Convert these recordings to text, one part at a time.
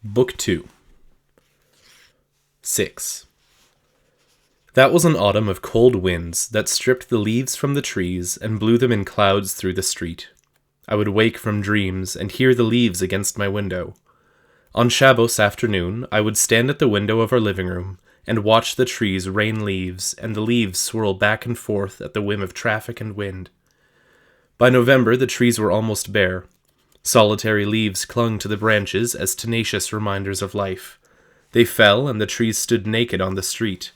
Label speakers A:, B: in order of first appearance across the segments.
A: Book 2. 6. That was an autumn of cold winds that stripped the leaves from the trees and blew them in clouds through the street. I would wake from dreams and hear the leaves against my window. On Shabbos afternoon, I would stand at the window of our living room and watch the trees rain leaves and the leaves swirl back and forth at the whim of traffic and wind. By November, the trees were almost bare. Solitary leaves clung to the branches as tenacious reminders of life. They fell, and the trees stood naked on the street.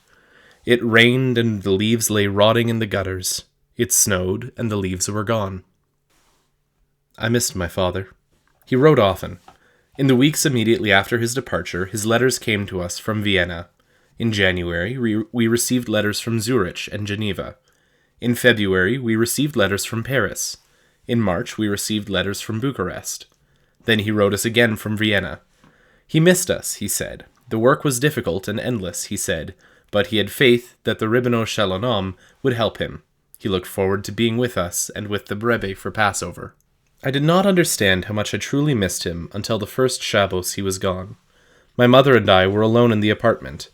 A: It rained, and the leaves lay rotting in the gutters. It snowed, and the leaves were gone. I missed my father. He wrote often. In the weeks immediately after his departure, his letters came to us from Vienna. In January, we received letters from Zurich and Geneva. In February, we received letters from Paris. In March, we received letters from Bucharest. Then he wrote us again from Vienna. He missed us, he said. The work was difficult and endless, he said, but he had faith that the Ribbon Shalom would help him. He looked forward to being with us and with the Rebbe for Passover. I did not understand how much I truly missed him until the first Shabbos he was gone. My mother and I were alone in the apartment.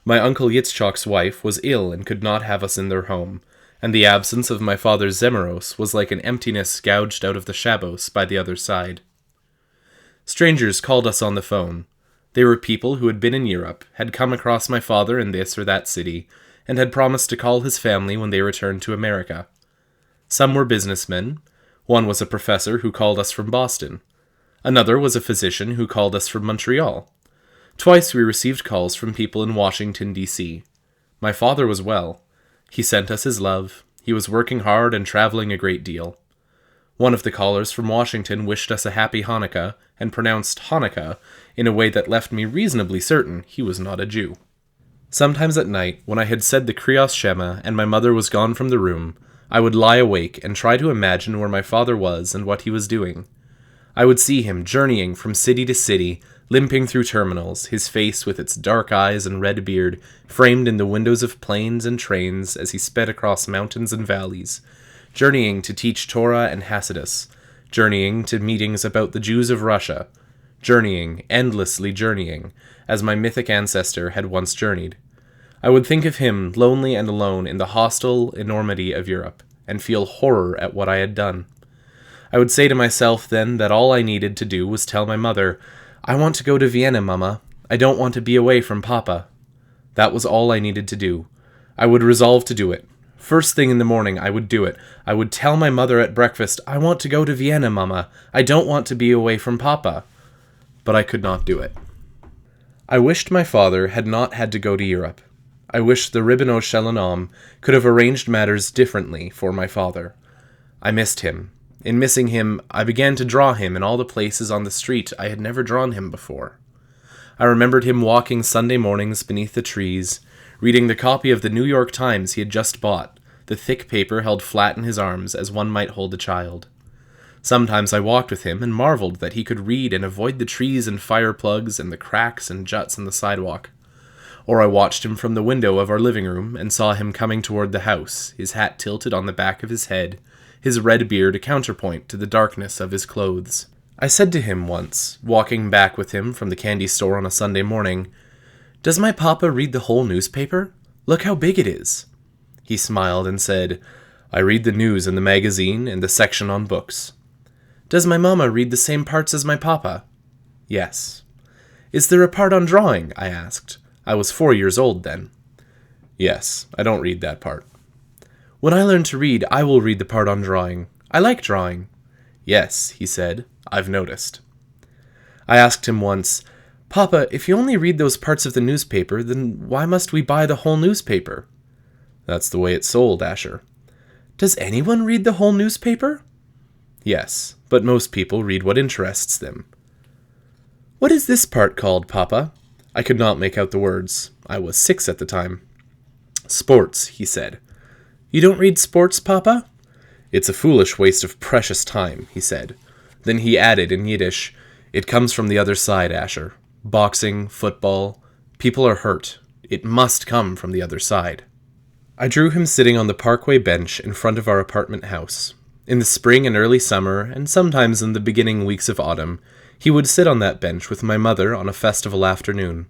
A: My uncle Yitzchak's wife was ill and could not have us in their home, and the absence of my father's Zemeros was like an emptiness gouged out of the Shabbos by the other side. Strangers called us on the phone. They were people who had been in Europe, had come across my father in this or that city, and had promised to call his family when they returned to America. Some were businessmen. One was a professor who called us from Boston. Another was a physician who called us from Montreal. Twice we received calls from people in Washington, D.C. My father was well. He sent us his love. He was working hard and traveling a great deal. One of the callers from Washington wished us a happy Hanukkah and pronounced Hanukkah in a way that left me reasonably certain he was not a Jew. Sometimes at night, when I had said the Kriyas Shema and my mother was gone from the room, I would lie awake and try to imagine where my father was and what he was doing. I would see him journeying from city to city, limping through terminals, his face with its dark eyes and red beard framed in the windows of planes and trains as he sped across mountains and valleys, journeying to teach Torah and Hasidus, journeying to meetings about the Jews of Russia, journeying, endlessly journeying, as my mythic ancestor had once journeyed. I would think of him lonely and alone in the hostile enormity of Europe, and feel horror at what I had done. I would say to myself then that all I needed to do was tell my mother, "I want to go to Vienna, Mama. I don't want to be away from Papa." That was all I needed to do. I would resolve to do it. First thing in the morning, I would do it. I would tell my mother at breakfast, "I want to go to Vienna, Mama. I don't want to be away from Papa." But I could not do it. I wished my father had not had to go to Europe. I wished the Ribbon Shalom could have arranged matters differently for my father. I missed him. In missing him, I began to draw him in all the places on the street I had never drawn him before. I remembered him walking Sunday mornings beneath the trees, reading the copy of the New York Times he had just bought, the thick paper held flat in his arms as one might hold a child. Sometimes I walked with him and marveled that he could read and avoid the trees and fire plugs and the cracks and juts in the sidewalk. Or I watched him from the window of our living room and saw him coming toward the house, his hat tilted on the back of his head, his red beard a counterpoint to the darkness of his clothes. I said to him once, walking back with him from the candy store on a Sunday morning, "Does my papa read the whole newspaper? Look how big it is." He smiled and said, "I read the news in the magazine and the section on books." "Does my mama read the same parts as my papa?" "Yes." "Is there a part on drawing?" I asked. I was 4 years old then. "Yes, I don't read that part." "When I learn to read, I will read the part on drawing. I like drawing." "Yes," he said, "I've noticed." I asked him once, "Papa, if you only read those parts of the newspaper, then why must we buy the whole newspaper?" "That's the way it's sold, Asher." "Does anyone read the whole newspaper?" "Yes, but most people read what interests them." "What is this part called, Papa?" I could not make out the words. I was 6 at the time. "Sports," he said. "You don't read sports, Papa?" "It's a foolish waste of precious time," he said. Then he added in Yiddish, "It comes from the other side, Asher. Boxing, football. People are hurt. It must come from the other side." I drew him sitting on the parkway bench in front of our apartment house. In the spring and early summer, and sometimes in the beginning weeks of autumn, He would sit on that bench with my mother on a festival afternoon.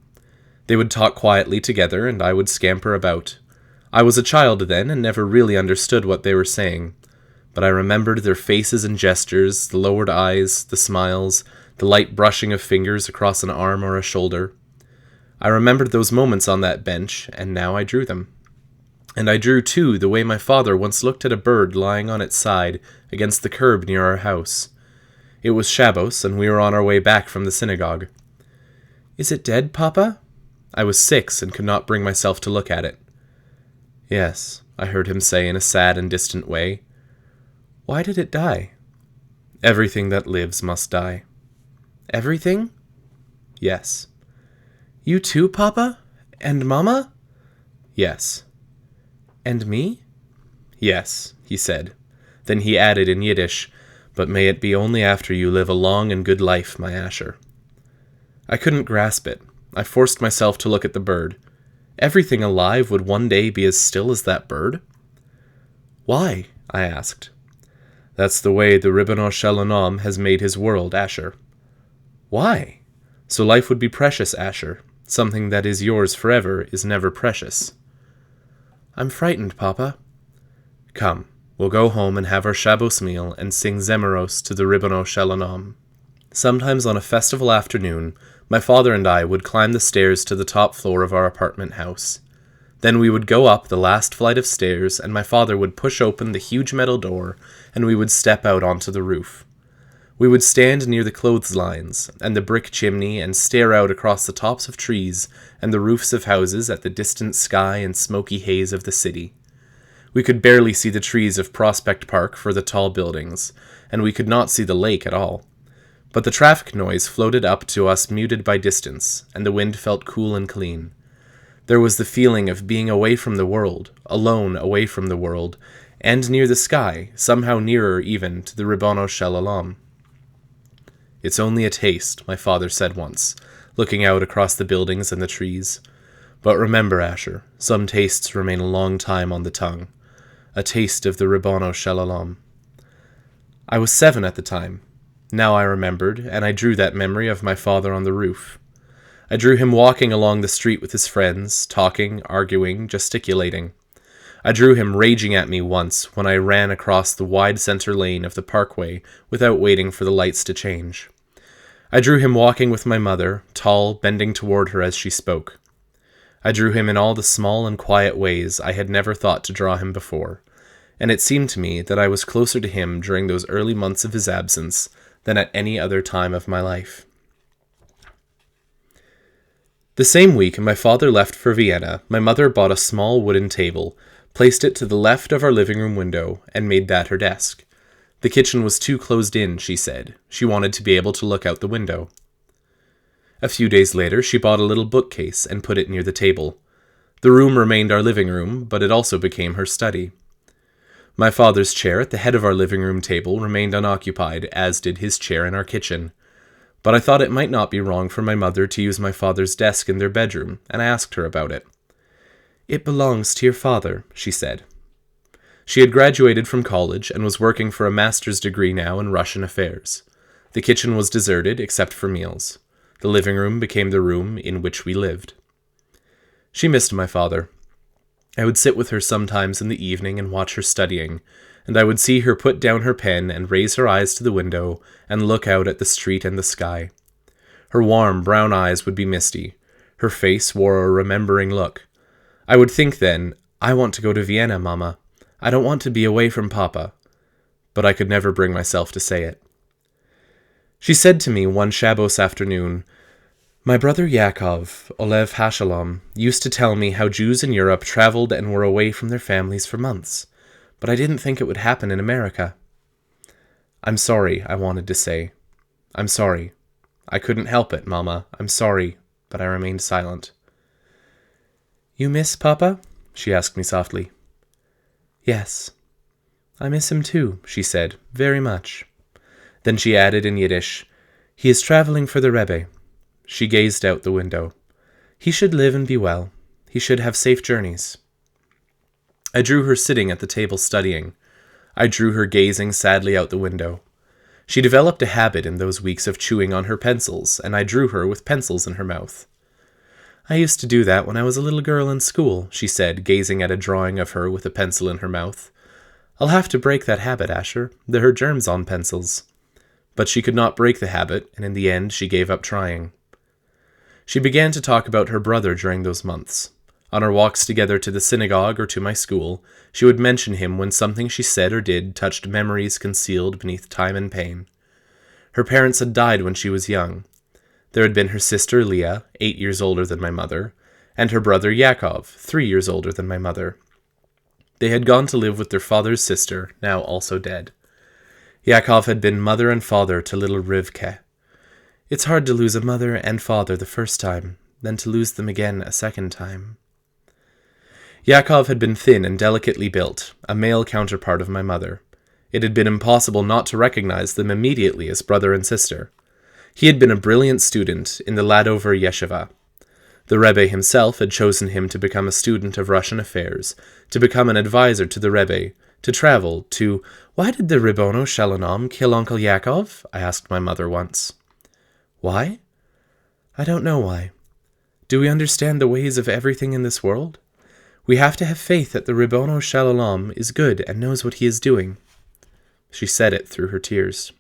A: They would talk quietly together, and I would scamper about. I was a child then and never really understood what they were saying, but I remembered their faces and gestures, the lowered eyes, the smiles, the light brushing of fingers across an arm or a shoulder. I remembered those moments on that bench, and now I drew them. And I drew, too, the way my father once looked at a bird lying on its side against the curb near our house. It was Shabbos, and we were on our way back from the synagogue. "Is it dead, Papa?" I was 6 and could not bring myself to look at it. "Yes," I heard him say in a sad and distant way. "Why did it die?" "Everything that lives must die." "Everything?" "Yes." "You too, Papa? And Mama?" "Yes." "And me?" "Yes," he said. Then he added in Yiddish, "But may it be only after you live a long and good life, my Asher." I couldn't grasp it. I forced myself to look at the bird. Everything alive would one day be as still as that bird? "Why?" I asked. "That's the way the Ribbon Shel Olam has made his world, Asher." "Why?" "So life would be precious, Asher. Something that is yours forever is never precious." "I'm frightened, Papa." "Come, we'll go home and have our Shabbos meal and sing Zemeros to the Ribbon Shel Olam." Sometimes on a festival afternoon, my father and I would climb the stairs to the top floor of our apartment house. Then we would go up the last flight of stairs, and my father would push open the huge metal door, and we would step out onto the roof. We would stand near the clotheslines and the brick chimney and stare out across the tops of trees and the roofs of houses at the distant sky and smoky haze of the city. We could barely see the trees of Prospect Park for the tall buildings, and we could not see the lake at all. But the traffic noise floated up to us muted by distance, and the wind felt cool and clean. There was the feeling of being away from the world, alone away from the world, and near the sky, somehow nearer even to the Ribbon Shel Olam. "It's only a taste," my father said once, looking out across the buildings and the trees. "But remember, Asher, some tastes remain a long time on the tongue. A taste of the Ribbon Shel Olam." I was 7 at the time. Now I remembered, and I drew that memory of my father on the roof. I drew him walking along the street with his friends, talking, arguing, gesticulating. I drew him raging at me once when I ran across the wide center lane of the parkway without waiting for the lights to change. I drew him walking with my mother, tall, bending toward her as she spoke. I drew him in all the small and quiet ways I had never thought to draw him before, and it seemed to me that I was closer to him during those early months of his absence than at any other time of my life. The same week my father left for Vienna, my mother bought a small wooden table, placed it to the left of our living room window, and made that her desk. The kitchen was too closed in, she said. She wanted to be able to look out the window. A few days later, she bought a little bookcase and put it near the table. The room remained our living room, but it also became her study. My father's chair at the head of our living room table remained unoccupied, as did his chair in our kitchen. But I thought it might not be wrong for my mother to use my father's desk in their bedroom, and I asked her about it. "It belongs to your father," she said. She had graduated from college and was working for a master's degree now in Russian affairs. The kitchen was deserted except for meals. The living room became the room in which we lived. She missed my father. I would sit with her sometimes in the evening and watch her studying, and I would see her put down her pen and raise her eyes to the window and look out at the street and the sky. Her warm brown eyes would be misty. Her face wore a remembering look. I would think then, "I want to go to Vienna, Mama. I don't want to be away from Papa." But I could never bring myself to say it. She said to me one Shabbos afternoon, "My brother Yaakov, Olev Hashalom, used to tell me how Jews in Europe traveled and were away from their families for months, but I didn't think it would happen in America." "I'm sorry," I wanted to say. "I'm sorry. I couldn't help it, Mama. I'm sorry," but I remained silent. "You miss Papa?" she asked me softly. "Yes. I miss him too," she said, "very much." Then she added in Yiddish, "He is traveling for the Rebbe." She gazed out the window. "He should live and be well. He should have safe journeys." I drew her sitting at the table studying. I drew her gazing sadly out the window. She developed a habit in those weeks of chewing on her pencils, and I drew her with pencils in her mouth. "I used to do that when I was a little girl in school," she said, gazing at a drawing of her with a pencil in her mouth. "I'll have to break that habit, Asher. There are germs on pencils." But she could not break the habit, and in the end she gave up trying. She began to talk about her brother during those months. On our walks together to the synagogue or to my school, she would mention him when something she said or did touched memories concealed beneath time and pain. Her parents had died when she was young. There had been her sister Leah, 8 years older than my mother, and her brother Yaakov, 3 years older than my mother. They had gone to live with their father's sister, now also dead. Yaakov had been mother and father to little Rivke. It's hard to lose a mother and father the first time, then to lose them again a second time. Yaakov had been thin and delicately built, a male counterpart of my mother. It had been impossible not to recognize them immediately as brother and sister. He had been a brilliant student in the Ladover Yeshiva. The Rebbe himself had chosen him to become a student of Russian affairs, to become an advisor to the Rebbe, to travel, to— "Why did the Ribbono Shel Olam kill Uncle Yaakov?" I asked my mother once. "Why? I don't know why. Do we understand the ways of everything in this world? We have to have faith that the Ribbono Shel Olam is good and knows what he is doing." She said it through her tears.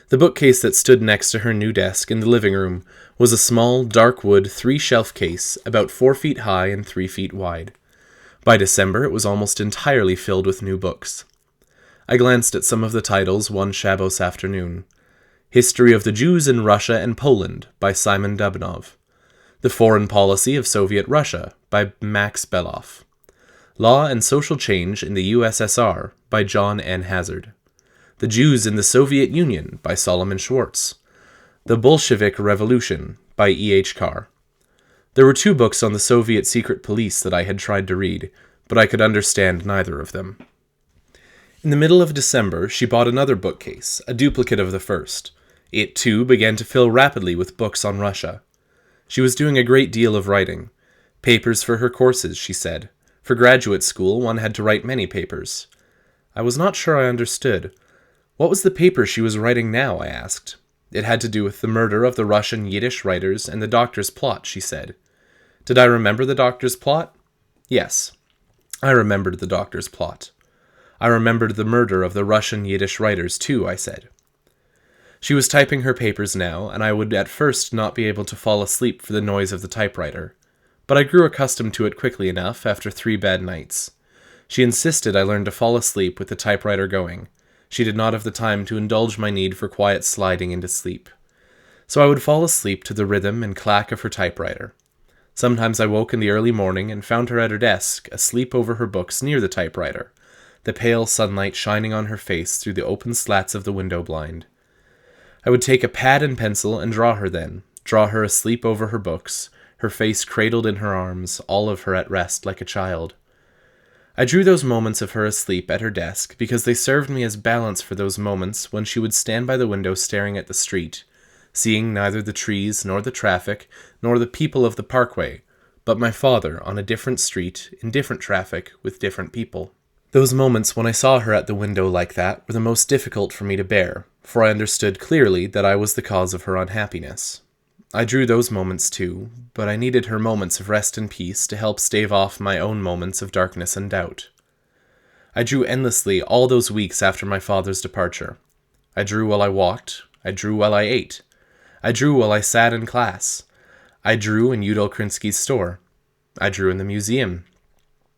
A: The bookcase that stood next to her new desk in the living room was a small, dark wood 3-shelf case about 4 feet high and 3 feet wide. By December, it was almost entirely filled with new books. I glanced at some of the titles one Shabbos afternoon. History of the Jews in Russia and Poland by Simon Dubnov. The Foreign Policy of Soviet Russia by Max Beloff. Law and Social Change in the USSR by John N. Hazard. The Jews in the Soviet Union by Solomon Schwartz. The Bolshevik Revolution by E.H. Carr. There were 2 books on the Soviet secret police that I had tried to read, but I could understand neither of them. In the middle of December, she bought another bookcase, a duplicate of the first. It, too, began to fill rapidly with books on Russia. She was doing a great deal of writing. Papers for her courses, she said. For graduate school, one had to write many papers. I was not sure I understood. What was the paper she was writing now, I asked. It had to do with the murder of the Russian Yiddish writers and the doctor's plot, she said. Did I remember the doctor's plot? Yes, I remembered the doctor's plot. I remembered the murder of the Russian Yiddish writers, too, I said. She was typing her papers now, and I would at first not be able to fall asleep for the noise of the typewriter. But I grew accustomed to it quickly enough after 3 bad nights. She insisted I learn to fall asleep with the typewriter going. She did not have the time to indulge my need for quiet sliding into sleep. So I would fall asleep to the rhythm and clack of her typewriter. Sometimes I woke in the early morning and found her at her desk, asleep over her books near the typewriter, the pale sunlight shining on her face through the open slats of the window blind. I would take a pad and pencil and draw her then, draw her asleep over her books, her face cradled in her arms, all of her at rest like a child. I drew those moments of her asleep at her desk because they served me as balance for those moments when she would stand by the window staring at the street, seeing neither the trees nor the traffic nor the people of the parkway, but my father on a different street, in different traffic, with different people. Those moments when I saw her at the window like that were the most difficult for me to bear, for I understood clearly that I was the cause of her unhappiness. I drew those moments too, but I needed her moments of rest and peace to help stave off my own moments of darkness and doubt. I drew endlessly all those weeks after my father's departure. I drew while I walked. I drew while I ate. I drew while I sat in class. I drew in Udall Krinsky's store. I drew in the museum.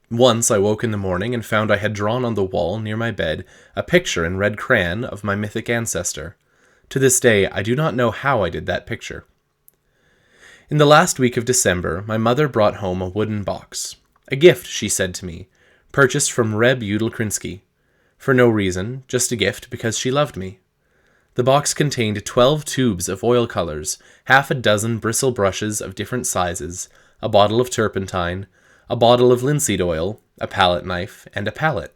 A: Once I woke in the morning and found I had drawn on the wall near my bed a picture in red crayon of my mythic ancestor. To this day, I do not know how I did that picture. In the last week of December, my mother brought home a wooden box. A gift, she said to me, purchased from Reb Udall Krinsky. For no reason, just a gift because she loved me. The box contained 12 tubes of oil colors, half a dozen bristle brushes of different sizes, a bottle of turpentine, a bottle of linseed oil, a palette knife, and a palette.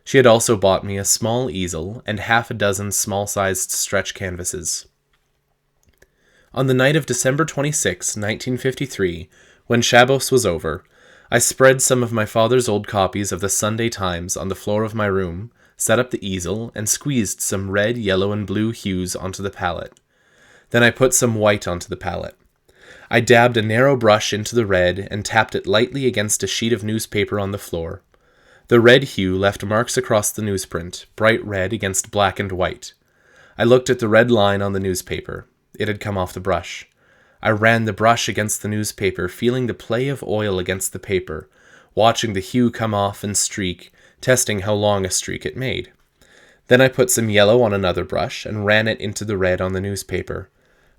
A: She had also bought me a small easel and half a dozen small-sized stretch canvases. On the night of December 26, 1953, when Shabbos was over, I spread some of my father's old copies of the Sunday Times on the floor of my room, set up the easel, and squeezed some red, yellow, and blue hues onto the palette. Then I put some white onto the palette. I dabbed a narrow brush into the red and tapped it lightly against a sheet of newspaper on the floor. The red hue left marks across the newsprint, bright red against black and white. I looked at the red line on the newspaper. It had come off the brush. I ran the brush against the newspaper, feeling the play of oil against the paper, watching the hue come off and streak, testing how long a streak it made. Then I put some yellow on another brush and ran it into the red on the newspaper.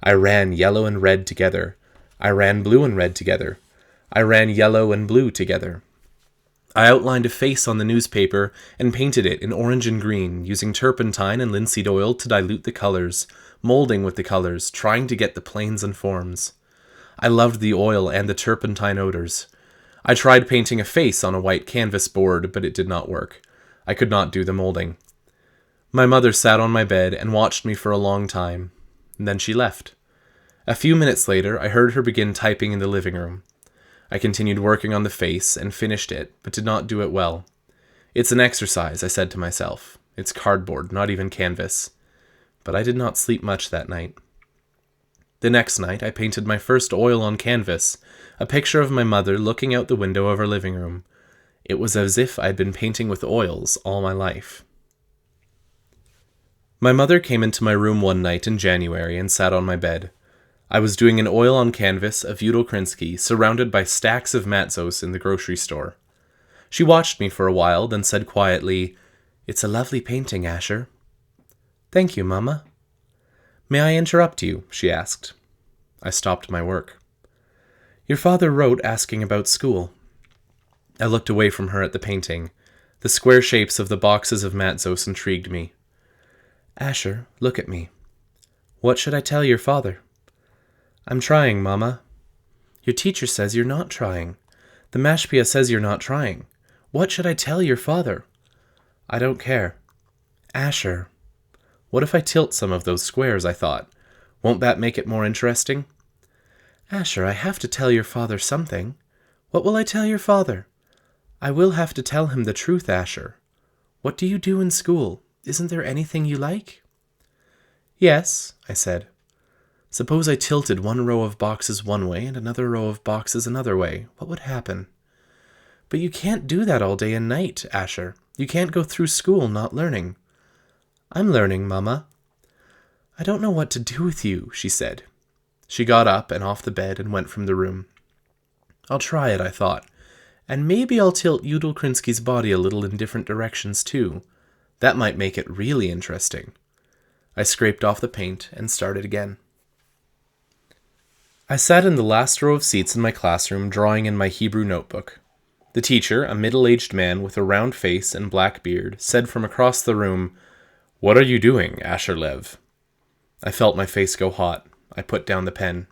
A: I ran yellow and red together. I ran blue and red together. I ran yellow and blue together. I outlined a face on the newspaper and painted it in orange and green, using turpentine and linseed oil to dilute the colors, molding with the colors, trying to get the planes and forms. I loved the oil and the turpentine odors. I tried painting a face on a white canvas board, but it did not work. I could not do the molding. My mother sat on my bed and watched me for a long time. Then she left. A few minutes later, I heard her begin typing in the living room. I continued working on the face and finished it, but did not do it well. It's an exercise, I said to myself. It's cardboard, not even canvas. But I did not sleep much that night. The next night, I painted my first oil on canvas, a picture of my mother looking out the window of our living room. It was as if I had been painting with oils all my life. My mother came into my room one night in January and sat on my bed. I was doing an oil on canvas of Udall Krinsky, surrounded by stacks of matzos in the grocery store. She watched me for a while, then said quietly, "It's a lovely painting, Asher." "Thank you, Mama." "May I interrupt you?" she asked. I stopped my work. "Your father wrote asking about school." I looked away from her at the painting. The square shapes of the boxes of matzos intrigued me. "Asher, look at me. What should I tell your father?" "I'm trying, Mama." "Your teacher says you're not trying. The Mashpia says you're not trying. What should I tell your father?" "I don't care." "Asher." What if I tilt some of those squares, I thought. Won't that make it more interesting? "Asher, I have to tell your father something. What will I tell your father?" "I will have to tell him the truth, Asher. What do you do in school? Isn't there anything you like?" "Yes," I said. "Suppose I tilted one row of boxes one way and another row of boxes another way. What would happen?" "But you can't do that all day and night, Asher. You can't go through school not learning." "I'm learning, Mama." "I don't know what to do with you," she said. She got up and off the bed and went from the room. I'll try it, I thought, and maybe I'll tilt Udall Krinsky's body a little in different directions too. That might make it really interesting. I scraped off the paint and started again. I sat in the last row of seats in my classroom drawing in my Hebrew notebook. The teacher, a middle-aged man with a round face and black beard, said from across the room, "What are you doing, Asher Lev?" I felt my face go hot. I put down the pen.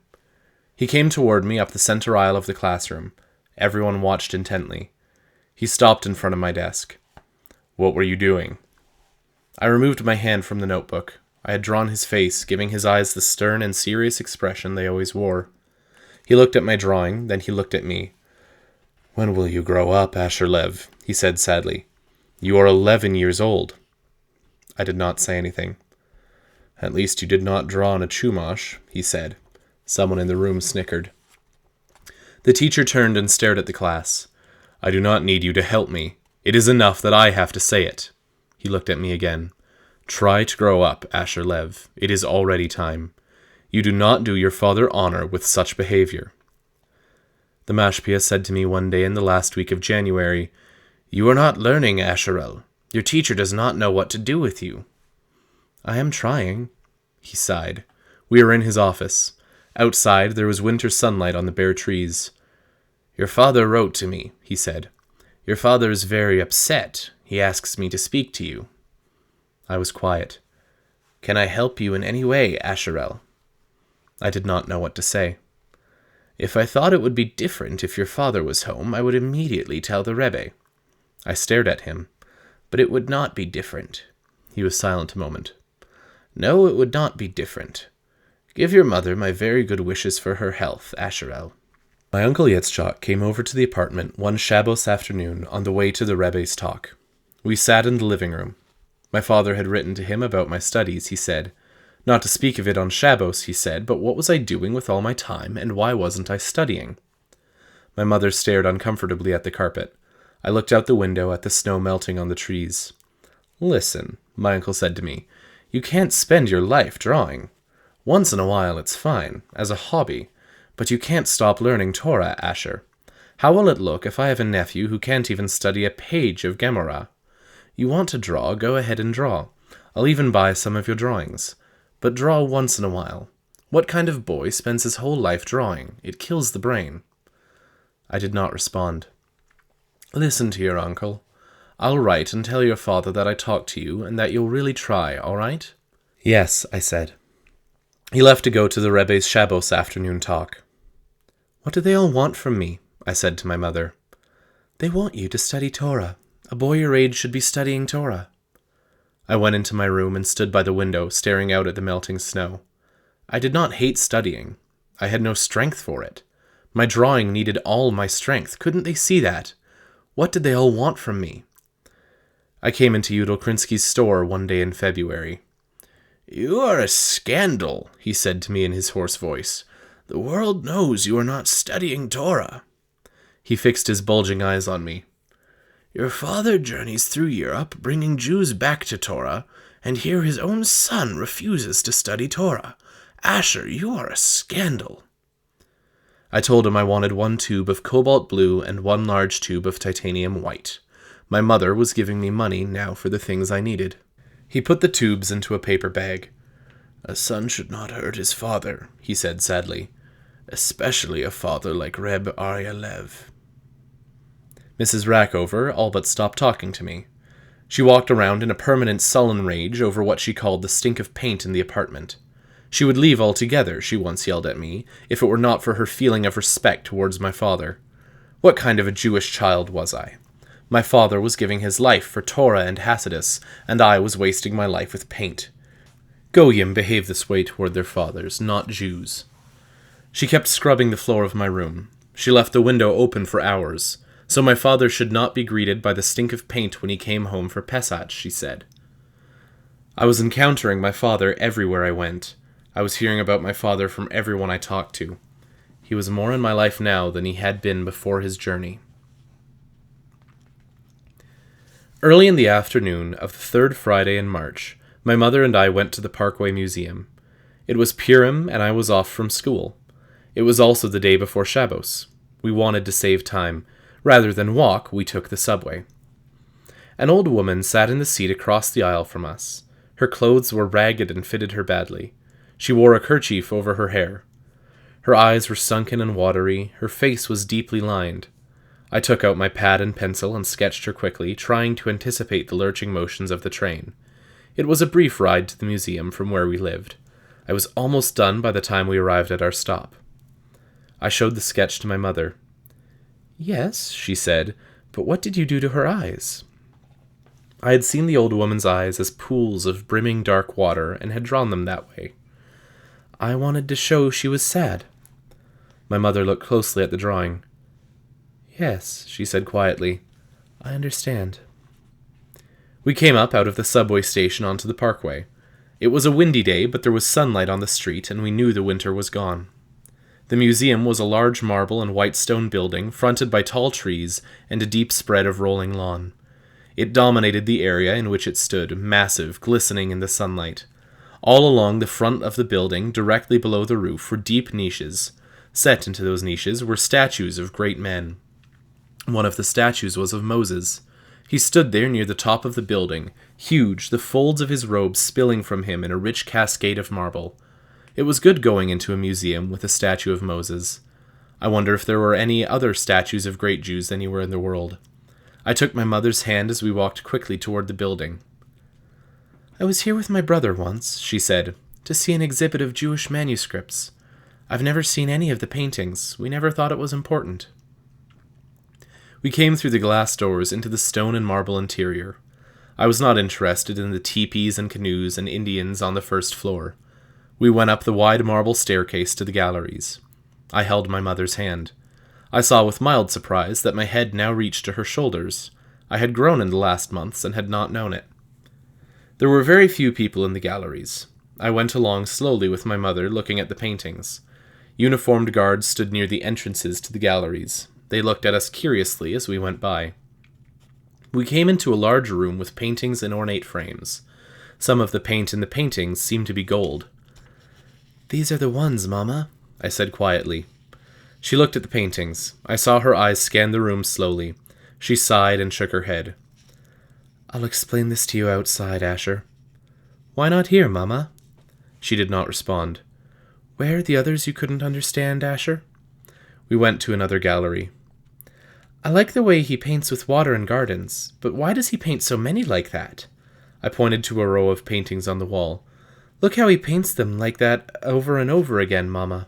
A: He came toward me up the center aisle of the classroom. Everyone watched intently. He stopped in front of my desk. "What were you doing?" I removed my hand from the notebook. I had drawn his face, giving his eyes the stern and serious expression they always wore. He looked at my drawing, then he looked at me. "When will you grow up, Asher Lev?" he said sadly. "You are 11 years old." I did not say anything. "At least you did not draw on a chumash," he said. Someone in the room snickered. The teacher turned and stared at the class. "I do not need you to help me. It is enough that I have to say it." He looked at me again. "Try to grow up, Asher Lev. It is already time. You do not do your father honor with such behavior." The Mashpia said to me one day in the last week of January, "You are not learning, Asherel. Your teacher does not know what to do with you." "I am trying." He sighed. We were in his office. Outside, there was winter sunlight on the bare trees. "Your father wrote to me," he said. "Your father is very upset. He asks me to speak to you." I was quiet. "Can I help you in any way, Asherel?" I did not know what to say. "If I thought it would be different if your father was home, I would immediately tell the Rebbe." I stared at him. "But it would not be different." He was silent a moment. "No, it would not be different. Give your mother my very good wishes for her health, Asherel." My uncle Yitzchak came over to the apartment one Shabbos afternoon on the way to the Rebbe's talk. We sat in the living room. My father had written to him about my studies, he said. Not to speak of it on Shabbos, he said, but what was I doing with all my time, and why wasn't I studying? My mother stared uncomfortably at the carpet. I looked out the window at the snow melting on the trees. Listen, my uncle said to me, you can't spend your life drawing. Once in a while it's fine, as a hobby, but you can't stop learning Torah, Asher. How will it look if I have a nephew who can't even study a page of Gemara? You want to draw, go ahead and draw. I'll even buy some of your drawings. But draw once in a while. What kind of boy spends his whole life drawing? It kills the brain. I did not respond. Listen to your uncle. I'll write and tell your father that I talked to you and that you'll really try, all right? Yes, I said. He left to go to the Rebbe's Shabbos afternoon talk. What do they all want from me? I said to my mother. They want you to study Torah. A boy your age should be studying Torah. I went into my room and stood by the window, staring out at the melting snow. I did not hate studying. I had no strength for it. My drawing needed all my strength. Couldn't they see that? What did they all want from me? I came into Yudel Krinsky's store one day in February. You are a scandal, he said to me in his hoarse voice. The world knows you are not studying Torah. He fixed his bulging eyes on me. Your father journeys through Europe, bringing Jews back to Torah, and here his own son refuses to study Torah. Asher, you are a scandal. I told him I wanted 1 tube of cobalt blue and 1 large tube of titanium white. My mother was giving me money now for the things I needed. He put the tubes into a paper bag. A son should not hurt his father, he said sadly, especially a father like Reb Aryeh Lev. Mrs. Rackover all but stopped talking to me. She walked around in a permanent sullen rage over what she called the stink of paint in the apartment. She would leave altogether, she once yelled at me, if it were not for her feeling of respect towards my father. What kind of a Jewish child was I? My father was giving his life for Torah and Hasidus, and I was wasting my life with paint. Goyim behave this way toward their fathers, not Jews. She kept scrubbing the floor of my room. She left the window open for hours, so my father should not be greeted by the stink of paint when he came home for Pesach, she said. I was encountering my father everywhere I went. I was hearing about my father from everyone I talked to. He was more in my life now than he had been before his journey. Early in the afternoon of the 3rd Friday in March, my mother and I went to the Parkway Museum. It was Purim, and I was off from school. It was also the day before Shabbos. We wanted to save time. Rather than walk, we took the subway. An old woman sat in the seat across the aisle from us. Her clothes were ragged and fitted her badly. She wore a kerchief over her hair. Her eyes were sunken and watery. Her face was deeply lined. I took out my pad and pencil and sketched her quickly, trying to anticipate the lurching motions of the train. It was a brief ride to the museum from where we lived. I was almost done by the time we arrived at our stop. I showed the sketch to my mother. Yes, she said, but what did you do to her eyes? I had seen the old woman's eyes as pools of brimming dark water and had drawn them that way. I wanted to show she was sad. My mother looked closely at the drawing. Yes, she said quietly. I understand. We came up out of the subway station onto the parkway. It was a windy day, but there was sunlight on the street, and we knew the winter was gone. The museum was a large marble and white stone building, fronted by tall trees and a deep spread of rolling lawn. It dominated the area in which it stood, massive, glistening in the sunlight. All along the front of the building, directly below the roof, were deep niches. Set into those niches were statues of great men. One of the statues was of Moses. He stood there near the top of the building, huge, the folds of his robe spilling from him in a rich cascade of marble. It was good going into a museum with a statue of Moses. I wonder if there were any other statues of great Jews anywhere in the world. I took my mother's hand as we walked quickly toward the building. I was here with my brother once, she said, to see an exhibit of Jewish manuscripts. I've never seen any of the paintings. We never thought it was important. We came through the glass doors into the stone and marble interior. I was not interested in the teepees and canoes and Indians on the first floor. We went up the wide marble staircase to the galleries. I held my mother's hand. I saw with mild surprise that my head now reached to her shoulders. I had grown in the last months and had not known it. There were very few people in the galleries. I went along slowly with my mother, looking at the paintings. Uniformed guards stood near the entrances to the galleries. They looked at us curiously as we went by. We came into a large room with paintings in ornate frames. Some of the paint in the paintings seemed to be gold. "These are the ones, Mama," I said quietly. She looked at the paintings. I saw her eyes scan the room slowly. She sighed and shook her head. "I'll explain this to you outside, Asher." "Why not here, Mama?" She did not respond. "Where are the others you couldn't understand, Asher?" We went to another gallery. "I like the way he paints with water and gardens, but why does he paint so many like that?" I pointed to a row of paintings on the wall. "Look how he paints them like that over and over again, Mama."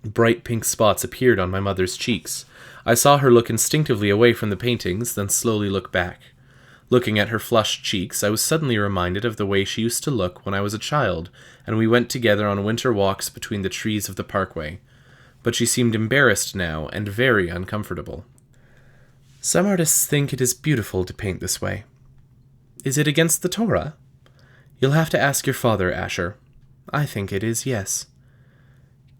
A: Bright pink spots appeared on my mother's cheeks. I saw her look instinctively away from the paintings, then slowly look back. Looking at her flushed cheeks, I was suddenly reminded of the way she used to look when I was a child, and we went together on winter walks between the trees of the parkway. But she seemed embarrassed now and very uncomfortable. "Some artists think it is beautiful to paint this way." "Is it against the Torah?" "You'll have to ask your father, Asher." "I think it is, yes."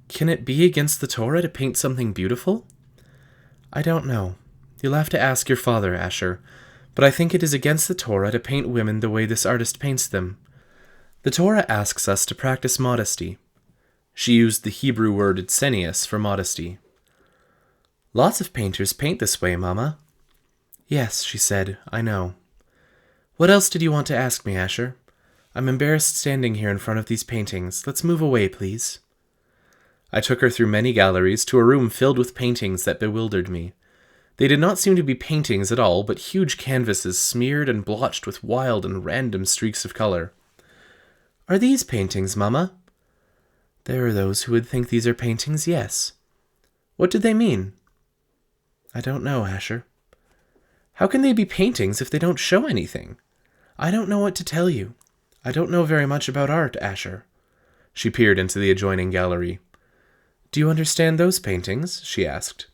A: "Can it be against the Torah to paint something beautiful?" "I don't know. You'll have to ask your father, Asher. But I think it is against the Torah to paint women the way this artist paints them. The Torah asks us to practice modesty." She used the Hebrew word tzenius for modesty. "Lots of painters paint this way, Mama." "Yes," she said, "I know." "What else did you want to ask me, Asher? I'm embarrassed standing here in front of these paintings. Let's move away, please." I took her through many galleries to a room filled with paintings that bewildered me. They did not seem to be paintings at all, but huge canvases smeared and blotched with wild and random streaks of color. "Are these paintings, Mama?" "There are those who would think these are paintings, yes." "What do they mean?" "I don't know, Asher." "How can they be paintings if they don't show anything?" "I don't know what to tell you. I don't know very much about art, Asher." She peered into the adjoining gallery. "Do you understand those paintings?" she asked.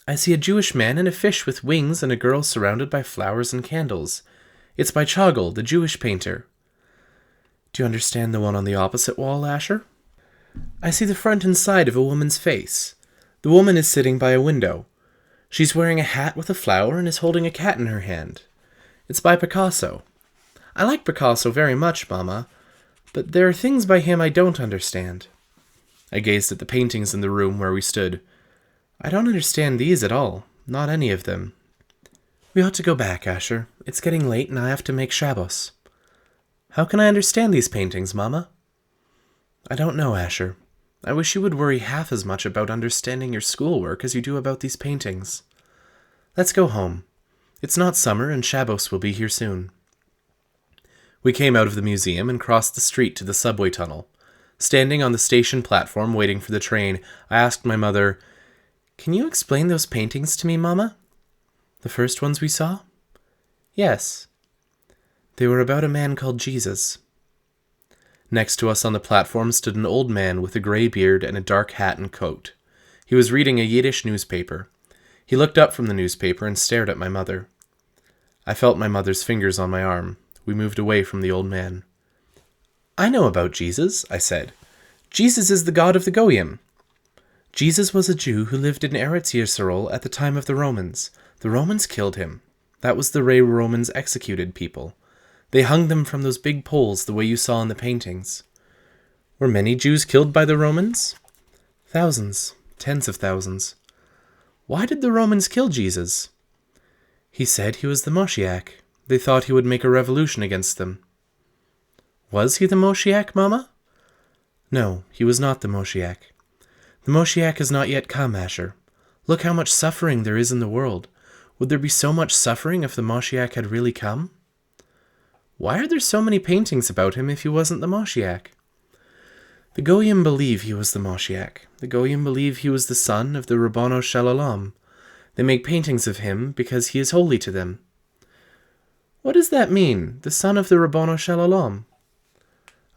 A: "I see a Jewish man and a fish with wings and a girl surrounded by flowers and candles. It's by Chagall, the Jewish painter." "Do you understand the one on the opposite wall, Asher?" "I see the front and side of a woman's face. The woman is sitting by a window. She's wearing a hat with a flower and is holding a cat in her hand. It's by Picasso. I like Picasso very much, Mama, but there are things by him I don't understand." I gazed at the paintings in the room where we stood. "I don't understand these at all, not any of them." "We ought to go back, Asher. It's getting late and I have to make Shabbos." "How can I understand these paintings, Mama?" "I don't know, Asher. I wish you would worry half as much about understanding your schoolwork as you do about these paintings. Let's go home. It's not summer and Shabbos will be here soon." We came out of the museum and crossed the street to the subway tunnel. Standing on the station platform waiting for the train, I asked my mother, "Can you explain those paintings to me, Mama?" "The first ones we saw?" "Yes." "They were about a man called Jesus." Next to us on the platform stood an old man with a gray beard and a dark hat and coat. He was reading a Yiddish newspaper. He looked up from the newspaper and stared at my mother. I felt my mother's fingers on my arm. We moved away from the old man. "I know about Jesus," I said. "Jesus is the God of the Goyim." "Jesus was a Jew who lived in Eretz Yisrael at the time of the Romans. The Romans killed him. That was the way Romans executed people. They hung them from those big poles the way you saw in the paintings." "Were many Jews killed by the Romans?" "Thousands. Tens of thousands." "Why did the Romans kill Jesus?" "He said he was the Moshiach. They thought he would make a revolution against them." "Was he the Moshiach, Mama?" "No, he was not the Moshiach. The Moshiach has not yet come, Asher. Look how much suffering there is in the world. Would there be so much suffering if the Moshiach had really come?" "Why are there so many paintings about him if he wasn't the Moshiach?" "The Goyim believe he was the Moshiach. The Goyim believe he was the son of the Rabbono Shel Olam. They make paintings of him because he is holy to them." "What does that mean, the son of the Rabbono Shel Olam?"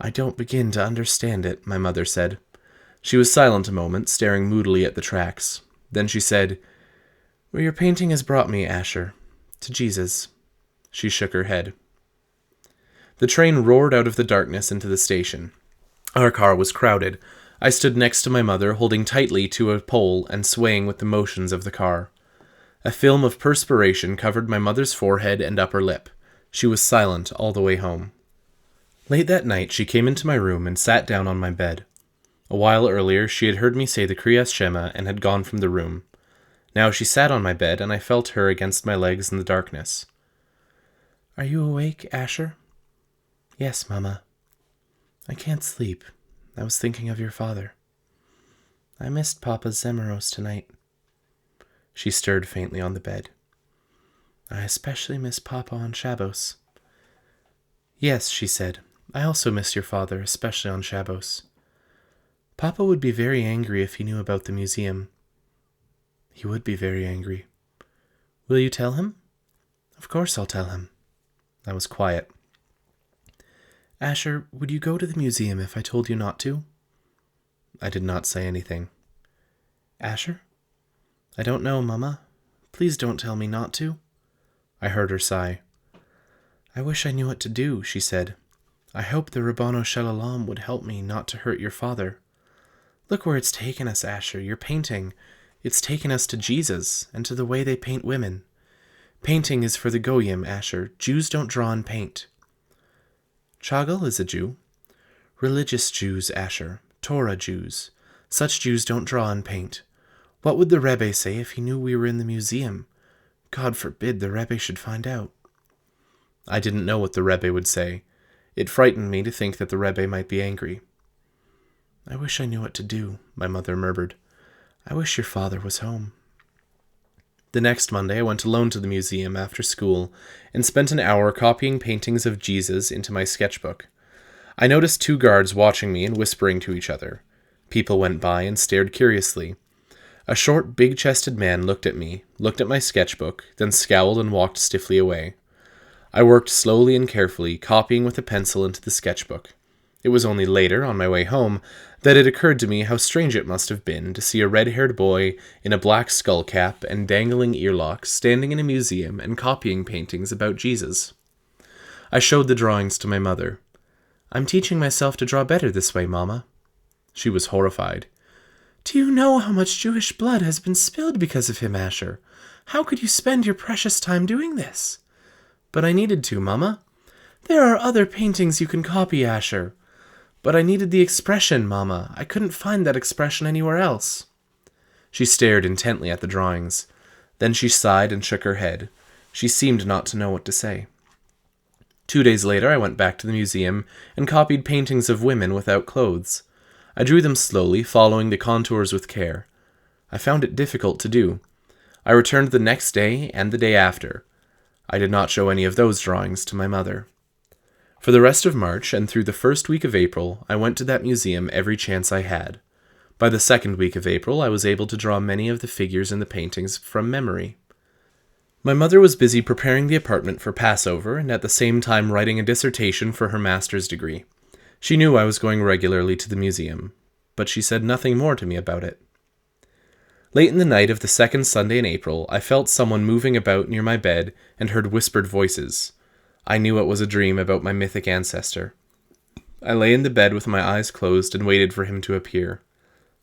A: "I don't begin to understand it," my mother said. She was silent a moment, staring moodily at the tracks. Then she said, "Where your painting has brought me, Asher, to Jesus." She shook her head. The train roared out of the darkness into the station. Our car was crowded. I stood next to my mother, holding tightly to a pole and swaying with the motions of the car. A film of perspiration covered my mother's forehead and upper lip. She was silent all the way home. Late that night, she came into my room and sat down on my bed. A while earlier, she had heard me say the Kriyas Shema and had gone from the room. Now she sat on my bed, and I felt her against my legs in the darkness. "Are you awake, Asher?" "Yes, Mama." "I can't sleep. I was thinking of your father. I missed Papa's Zemeros tonight." She stirred faintly on the bed. "I especially miss Papa on Shabbos." "Yes," she said. "I also miss your father, especially on Shabbos. Papa would be very angry if he knew about the museum." "He would be very angry." "Will you tell him?" "Of course I'll tell him." I was quiet. "Asher, would you go to the museum if I told you not to?" I did not say anything. "Asher?" "I don't know, Mama. Please don't tell me not to." I heard her sigh. "I wish I knew what to do," she said. "I hope the Rabbano Shalom would help me not to hurt your father. Look where it's taken us, Asher. You're painting. It's taken us to Jesus, and to the way they paint women. Painting is for the Goyim, Asher. Jews don't draw and paint." "Chagall is a Jew." "Religious Jews, Asher. Torah Jews. Such Jews don't draw and paint. What would the Rebbe say if he knew we were in the museum? God forbid the Rebbe should find out." I didn't know what the Rebbe would say. It frightened me to think that the Rebbe might be angry. "I wish I knew what to do," my mother murmured. "I wish your father was home." The next Monday I went alone to the museum after school and spent an hour copying paintings of Jesus into my sketchbook. I noticed 2 guards watching me and whispering to each other. People went by and stared curiously. A short, big-chested man looked at me, looked at my sketchbook, then scowled and walked stiffly away. I worked slowly and carefully, copying with a pencil into the sketchbook. It was only later, on my way home, that it occurred to me how strange it must have been to see a red-haired boy in a black skull cap and dangling earlocks standing in a museum and copying paintings about Jesus. I showed the drawings to my mother. "I'm teaching myself to draw better this way, Mama." She was horrified. "Do you know how much Jewish blood has been spilled because of him, Asher? How could you spend your precious time doing this?" "But I needed to, Mama." "There are other paintings you can copy, Asher." "But I needed the expression, Mama. I couldn't find that expression anywhere else." She stared intently at the drawings. Then she sighed and shook her head. She seemed not to know what to say. 2 days later, I went back to the museum and copied paintings of women without clothes. I drew them slowly, following the contours with care. I found it difficult to do. I returned the next day and the day after. I did not show any of those drawings to my mother. For the rest of March and through the first week of April, I went to that museum every chance I had. By the second week of April, I was able to draw many of the figures in the paintings from memory. My mother was busy preparing the apartment for Passover and at the same time writing a dissertation for her master's degree. She knew I was going regularly to the museum, but she said nothing more to me about it. Late in the night of the second Sunday in April, I felt someone moving about near my bed and heard whispered voices. I knew it was a dream about my mythic ancestor. I lay in the bed with my eyes closed and waited for him to appear.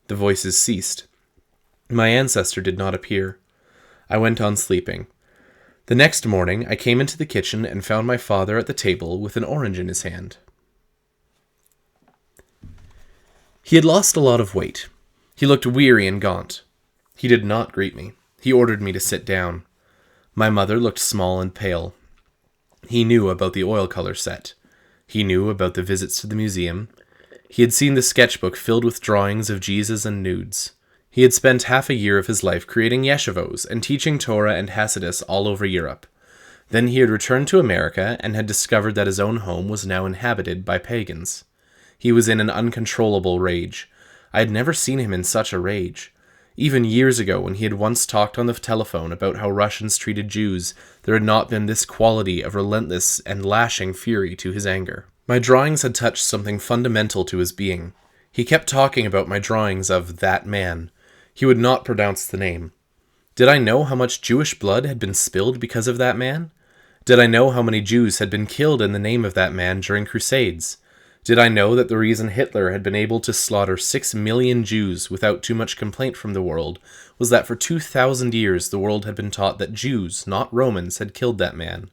A: The voices ceased. My ancestor did not appear. I went on sleeping. The next morning, I came into the kitchen and found my father at the table with an orange in his hand. He had lost a lot of weight. He looked weary and gaunt. He did not greet me. He ordered me to sit down. My mother looked small and pale. He knew about the oil color set. He knew about the visits to the museum. He had seen the sketchbook filled with drawings of Jesus and nudes. He had spent half a year of his life creating yeshivos and teaching Torah and Hasidus all over Europe. Then he had returned to America and had discovered that his own home was now inhabited by pagans. He was in an uncontrollable rage. I had never seen him in such a rage. Even years ago, when he had once talked on the telephone about how Russians treated Jews, there had not been this quality of relentless and lashing fury to his anger. My drawings had touched something fundamental to his being. He kept talking about my drawings of that man. He would not pronounce the name. Did I know how much Jewish blood had been spilled because of that man? Did I know how many Jews had been killed in the name of that man during Crusades? Did I know that the reason Hitler had been able to slaughter 6 million Jews without too much complaint from the world was that for 2,000 years the world had been taught that Jews, not Romans, had killed that man?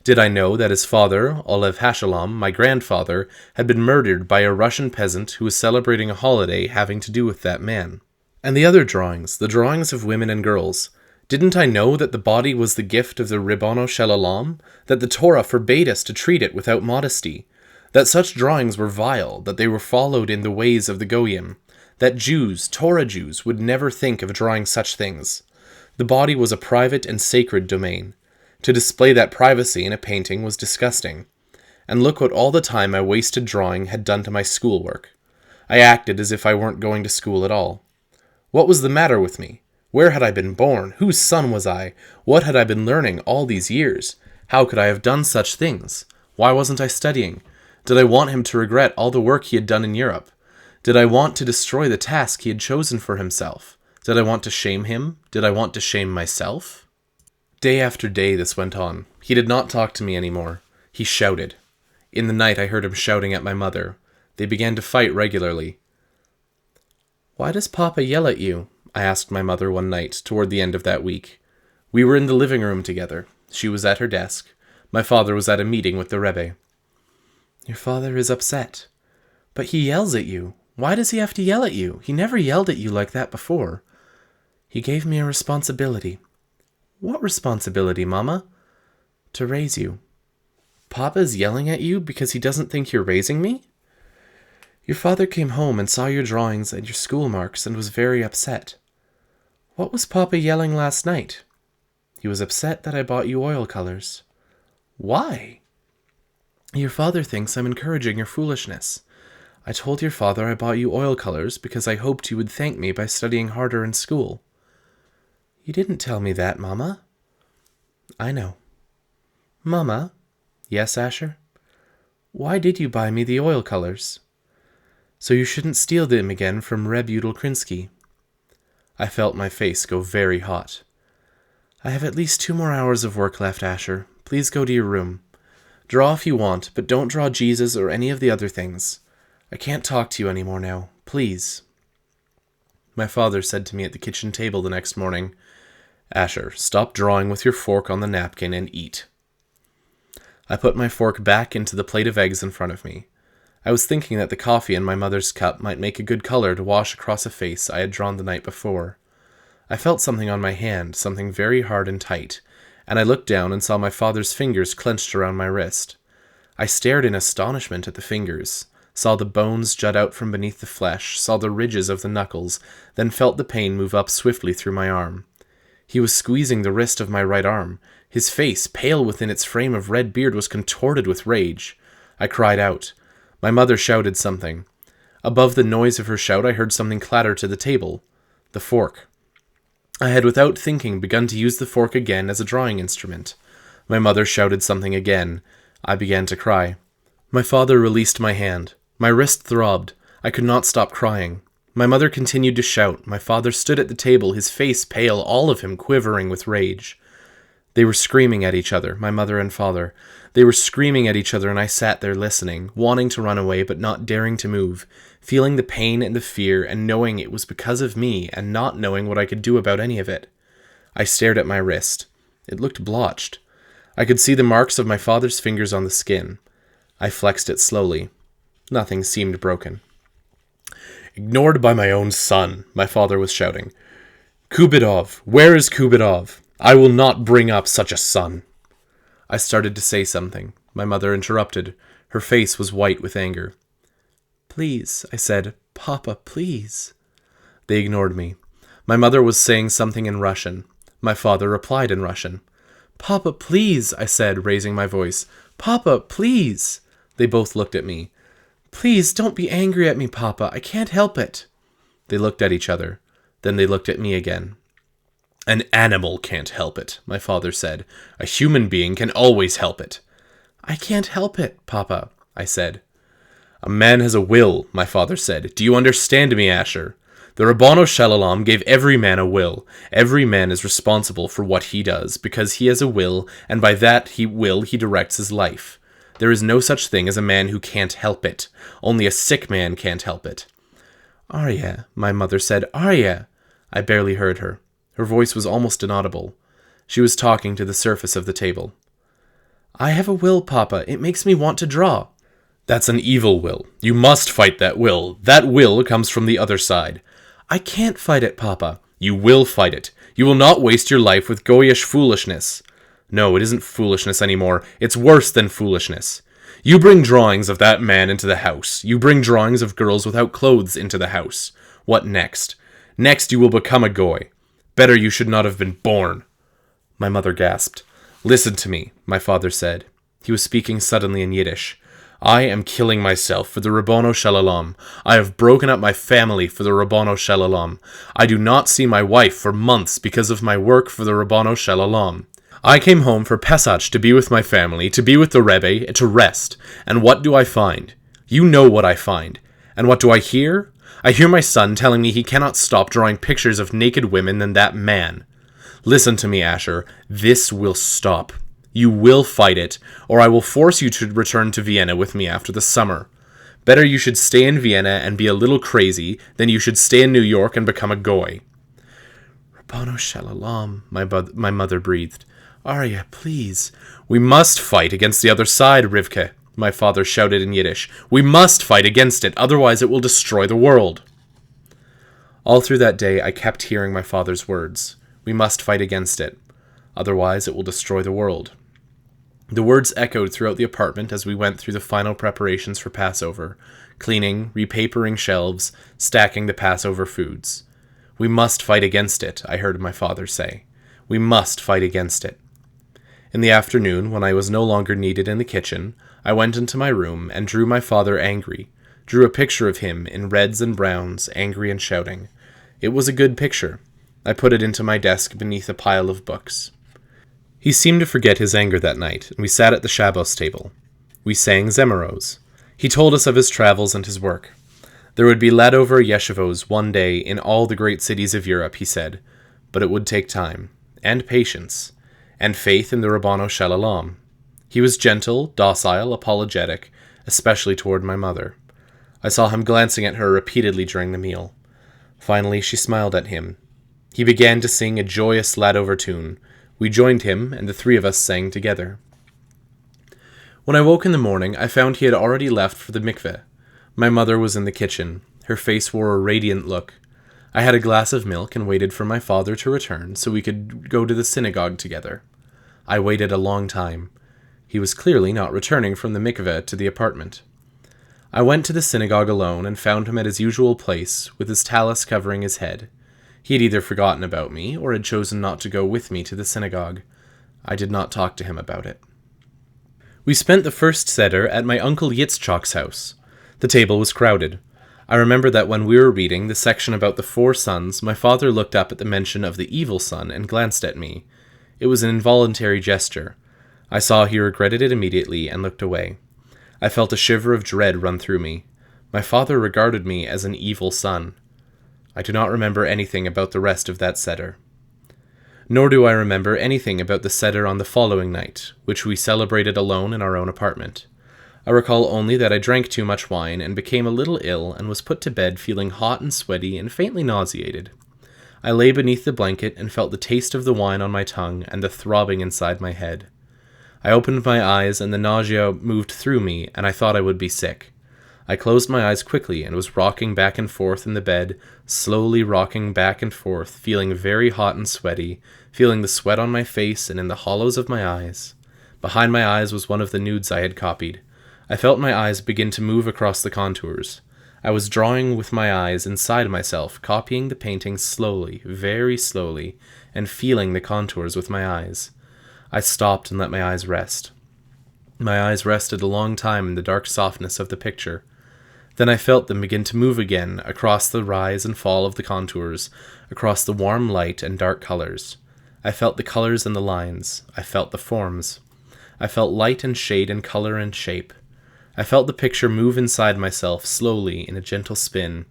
A: Did I know that his father, Olev Hashalom, my grandfather, had been murdered by a Russian peasant who was celebrating a holiday having to do with that man? And the other drawings, the drawings of women and girls. Didn't I know that the body was the gift of the Ribbono Shel Olam, that the Torah forbade us to treat it without modesty, that such drawings were vile, that they were followed in the ways of the Goyim, that Jews, Torah Jews, would never think of drawing such things. The body was a private and sacred domain. To display that privacy in a painting was disgusting. And look what all the time I wasted drawing had done to my schoolwork. I acted as if I weren't going to school at all. What was the matter with me? Where had I been born? Whose son was I? What had I been learning all these years? How could I have done such things? Why wasn't I studying? Did I want him to regret all the work he had done in Europe? Did I want to destroy the task he had chosen for himself? Did I want to shame him? Did I want to shame myself? Day after day this went on. He did not talk to me anymore. He shouted. In the night I heard him shouting at my mother. They began to fight regularly. "Why does Papa yell at you?" I asked my mother one night toward the end of that week. We were in the living room together. She was at her desk. My father was at a meeting with the Rebbe. "Your father is upset. But he yells at you. Why does he have to yell at you? He never yelled at you like that before." "He gave me a responsibility." "What responsibility, Mama?" "To raise you." "Papa is yelling at you because he doesn't think you're raising me?" "Your father came home and saw your drawings and your school marks and was very upset." "What was Papa yelling last night?" "He was upset that I bought you oil colors." "Why?" "Your father thinks I'm encouraging your foolishness. I told your father I bought you oil colors because I hoped you would thank me by studying harder in school." "You didn't tell me that, Mama." "I know." "Mama?" "Yes, Asher?" "Why did you buy me the oil colors?" "So you shouldn't steal them again from Reb Yudel Krinsky." I felt my face go very hot. "I have at least 2 more hours of work left, Asher. Please go to your room. Draw if you want, but don't draw Jesus or any of the other things. I can't talk to you anymore now. Please." My father said to me at the kitchen table the next morning, "Asher, stop drawing with your fork on the napkin and eat." I put my fork back into the plate of eggs in front of me. I was thinking that the coffee in my mother's cup might make a good color to wash across a face I had drawn the night before. I felt something on my hand, something very hard and tight, and I looked down and saw my father's fingers clenched around my wrist. I stared in astonishment at the fingers, saw the bones jut out from beneath the flesh, saw the ridges of the knuckles, then felt the pain move up swiftly through my arm. He was squeezing the wrist of my right arm. His face, pale within its frame of red beard, was contorted with rage. I cried out. My mother shouted something. Above the noise of her shout I heard something clatter to the table. The fork. I had without thinking begun to use the fork again as a drawing instrument. My mother shouted something again. I began to cry. My father released my hand. My wrist throbbed. I could not stop crying. My mother continued to shout. My father stood at the table, his face pale, all of him quivering with rage. They were screaming at each other, my mother and father. They were screaming at each other, and I sat there listening, wanting to run away but not daring to move, feeling the pain and the fear and knowing it was because of me and not knowing what I could do about any of it. I stared at my wrist. It looked blotched. I could see the marks of my father's fingers on the skin. I flexed it slowly. Nothing seemed broken. "Ignored by my own son," my father was shouting. "Kubidov, where is Kubidov? I will not bring up such a son." I started to say something. My mother interrupted. Her face was white with anger. "Please," I said. "Papa, please." They ignored me. My mother was saying something in Russian. My father replied in Russian. "Papa, please," I said, raising my voice. "Papa, please." They both looked at me. "Please, don't be angry at me, Papa. I can't help it." They looked at each other. Then they looked at me again. "An animal can't help it," my father said. "A human being can always help it." "I can't help it, Papa," I said. "A man has a will," my father said. "Do you understand me, Asher? The Rabbano Shalom gave every man a will. Every man is responsible for what he does, because he has a will, and by that he directs his life. There is no such thing as a man who can't help it. Only a sick man can't help it. Arya, my mother said, Arya! I barely heard her. Her voice was almost inaudible. She was talking to the surface of the table. I have a will, Papa. It makes me want to draw. That's an evil will. You must fight that will. That will comes from the other side. I can't fight it, Papa. You will fight it. You will not waste your life with goyish foolishness. No, it isn't foolishness anymore. It's worse than foolishness. You bring drawings of that man into the house. You bring drawings of girls without clothes into the house. What next? Next you will become a goy. Better you should not have been born. My mother gasped. Listen to me, my father said. He was speaking suddenly in Yiddish. I am killing myself for the Rabbano Shalom. I have broken up my family for the Rabbano Shalom. I do not see my wife for months because of my work for the Rabbano Shalom. I came home for Pesach to be with my family, to be with the Rebbe, to rest. And what do I find? You know what I find. And what do I hear? I hear my son telling me he cannot stop drawing pictures of naked women than that man. Listen to me, Asher. This will stop. You will fight it, or I will force you to return to Vienna with me after the summer. Better you should stay in Vienna and be a little crazy than you should stay in New York and become a goy. Rabbano Shalom, my mother breathed. Arya, please. We must fight against the other side, Rivka, my father shouted in Yiddish. We must fight against it, otherwise it will destroy the world. All through that day I kept hearing my father's words. We must fight against it, otherwise it will destroy the world. The words echoed throughout the apartment as we went through the final preparations for Passover, cleaning, repapering shelves, stacking the Passover foods. We must fight against it, I heard my father say. We must fight against it. In the afternoon, when I was no longer needed in the kitchen, I went into my room and drew my father angry, drew a picture of him in reds and browns, angry and shouting. It was a good picture. I put it into my desk beneath a pile of books. He seemed to forget his anger that night, and we sat at the Shabbos table. We sang Zemeros. He told us of his travels and his work. There would be Ladover yeshivos one day in all the great cities of Europe, he said, but it would take time, and patience, and faith in the Rabbano Shalom. He was gentle, docile, apologetic, especially toward my mother. I saw him glancing at her repeatedly during the meal. Finally, she smiled at him. He began to sing a joyous Ladover tune. We joined him, and the three of us sang together. When I woke in the morning, I found he had already left for the mikveh. My mother was in the kitchen. Her face wore a radiant look. I had a glass of milk and waited for my father to return so we could go to the synagogue together. I waited a long time. He was clearly not returning from the mikveh to the apartment. I went to the synagogue alone and found him at his usual place, with his tallis covering his head. He had either forgotten about me or had chosen not to go with me to the synagogue. I did not talk to him about it. We spent the first Seder at my uncle Yitzchok's house. The table was crowded. I remember that when we were reading the section about the 4 sons, my father looked up at the mention of the evil son and glanced at me. It was an involuntary gesture. I saw he regretted it immediately and looked away. I felt a shiver of dread run through me. My father regarded me as an evil son. I do not remember anything about the rest of that Seder. Nor do I remember anything about the Seder on the following night, which we celebrated alone in our own apartment. I recall only that I drank too much wine and became a little ill and was put to bed feeling hot and sweaty and faintly nauseated. I lay beneath the blanket and felt the taste of the wine on my tongue and the throbbing inside my head. I opened my eyes and the nausea moved through me and I thought I would be sick. I closed my eyes quickly and was rocking back and forth in the bed, slowly rocking back and forth, feeling very hot and sweaty, feeling the sweat on my face and in the hollows of my eyes. Behind my eyes was one of the nudes I had copied. I felt my eyes begin to move across the contours. I was drawing with my eyes inside myself, copying the painting slowly, very slowly, and feeling the contours with my eyes. I stopped and let my eyes rest. My eyes rested a long time in the dark softness of the picture. Then I felt them begin to move again across the rise and fall of the contours, across the warm light and dark colors. I felt the colors and the lines. I felt the forms. I felt light and shade and color and shape. I felt the picture move inside myself slowly in a gentle spin.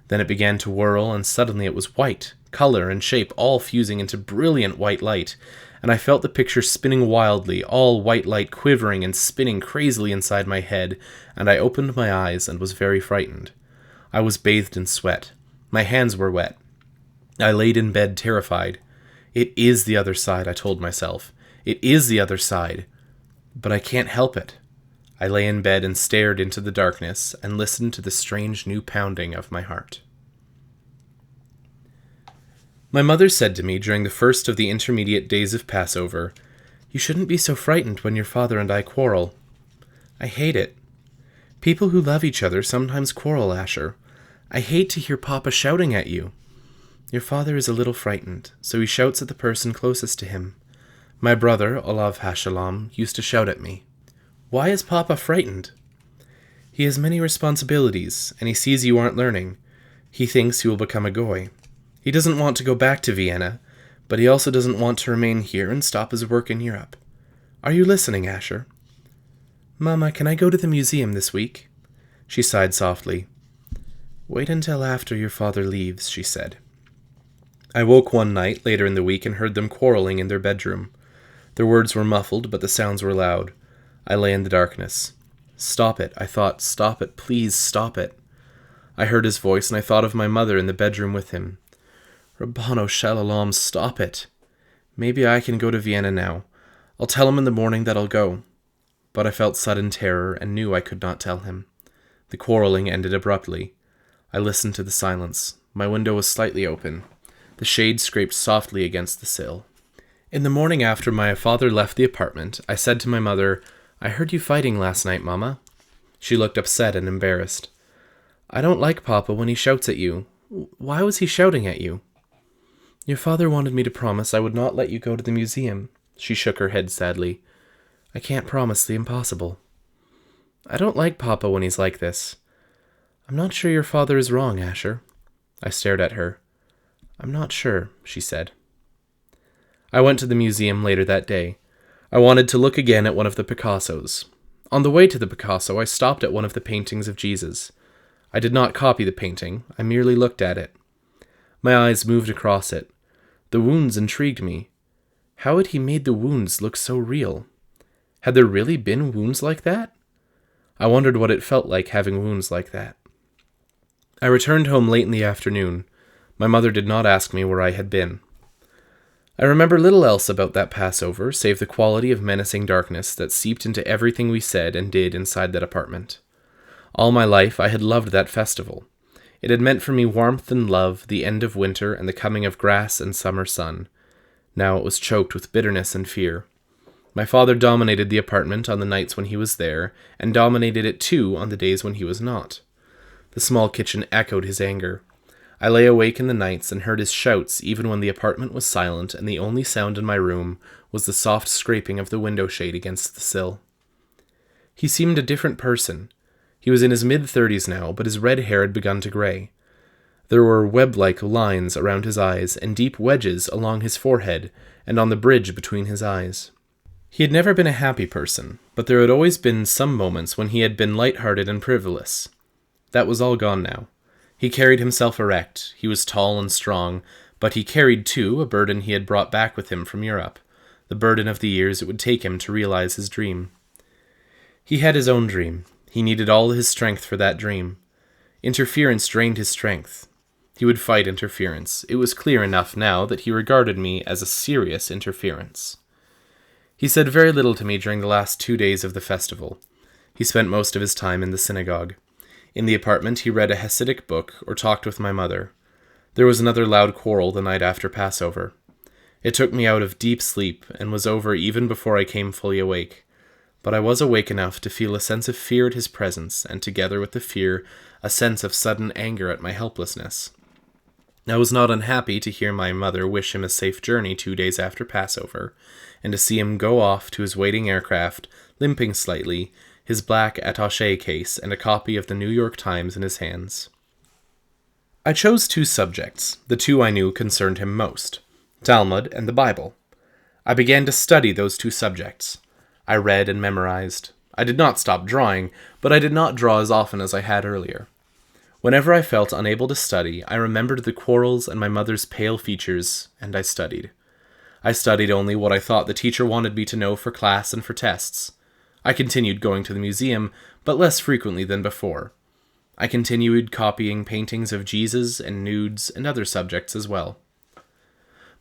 A: Then it began to whirl, and suddenly it was white, color and shape all fusing into brilliant white light, and I felt the picture spinning wildly, all white light quivering and spinning crazily inside my head, and I opened my eyes and was very frightened. I was bathed in sweat. My hands were wet. I laid in bed terrified. It is the other side, I told myself. It is the other side. But I can't help it. I lay in bed and stared into the darkness and listened to the strange new pounding of my heart. My mother said to me during the first of the intermediate days of Passover, "You shouldn't be so frightened when your father and I quarrel." I hate it. People who love each other sometimes quarrel, Asher. I hate to hear Papa shouting at you. Your father is a little frightened, so he shouts at the person closest to him. My brother, Olav Hashalom, used to shout at me. Why is Papa frightened? He has many responsibilities, and he sees you aren't learning. He thinks you will become a goy. He doesn't want to go back to Vienna, but he also doesn't want to remain here and stop his work in Europe. Are you listening, Asher? Mama, can I go to the museum this week? She sighed softly. Wait until after your father leaves, she said. I woke one night later in the week and heard them quarreling in their bedroom. Their words were muffled, but the sounds were loud. I lay in the darkness. Stop it, I thought. Stop it, please stop it. I heard his voice, and I thought of my mother in the bedroom with him. Rabbano Shalom, stop it. Maybe I can go to Vienna now. I'll tell him in the morning that I'll go. But I felt sudden terror and knew I could not tell him. The quarreling ended abruptly. I listened to the silence. My window was slightly open. The shade scraped softly against the sill. In the morning after my father left the apartment, I said to my mother, I heard you fighting last night, Mama. She looked upset and embarrassed. I don't like Papa when he shouts at you. Why was he shouting at you? Your father wanted me to promise I would not let you go to the museum. She shook her head sadly. I can't promise the impossible. I don't like Papa when he's like this. I'm not sure your father is wrong, Asher. I stared at her. I'm not sure, she said. I went to the museum later that day. I wanted to look again at one of the Picassos. On the way to the Picasso, I stopped at one of the paintings of Jesus. I did not copy the painting, I merely looked at it. My eyes moved across it. The wounds intrigued me. How had he made the wounds look so real? Had there really been wounds like that? I wondered what it felt like having wounds like that. I returned home late in the afternoon. My mother did not ask me where I had been. I remember little else about that Passover, save the quality of menacing darkness that seeped into everything we said and did inside that apartment. All my life I had loved that festival. It had meant for me warmth and love, the end of winter and the coming of grass and summer sun. Now it was choked with bitterness and fear. My father dominated the apartment on the nights when he was there, and dominated it too on the days when he was not. The small kitchen echoed his anger. I lay awake in the nights and heard his shouts even when the apartment was silent and the only sound in my room was the soft scraping of the window shade against the sill. He seemed a different person. He was in his mid-30s now, but his red hair had begun to gray. There were web-like lines around his eyes and deep wedges along his forehead and on the bridge between his eyes. He had never been a happy person, but there had always been some moments when he had been light-hearted and frivolous. That was all gone now. He carried himself erect, he was tall and strong, but he carried, too, a burden he had brought back with him from Europe, the burden of the years it would take him to realize his dream. He had his own dream. He needed all his strength for that dream. Interference drained his strength. He would fight interference. It was clear enough now that he regarded me as a serious interference. He said very little to me during the last 2 days of the festival. He spent most of his time in the synagogue. In the apartment, he read a Hasidic book or talked with my mother. There was another loud quarrel the night after Passover. It took me out of deep sleep and was over even before I came fully awake. But I was awake enough to feel a sense of fear at his presence, and together with the fear, a sense of sudden anger at my helplessness. I was not unhappy to hear my mother wish him a safe journey 2 days after Passover, and to see him go off to his waiting aircraft, limping slightly, his black attaché case and a copy of the New York Times in his hands. I chose 2 subjects, the 2 I knew concerned him most, Talmud and the Bible. I began to study those 2 subjects. I read and memorized. I did not stop drawing, but I did not draw as often as I had earlier. Whenever I felt unable to study, I remembered the quarrels and my mother's pale features, and I studied. I studied only what I thought the teacher wanted me to know for class and for tests. I continued going to the museum, but less frequently than before. I continued copying paintings of Jesus and nudes and other subjects as well.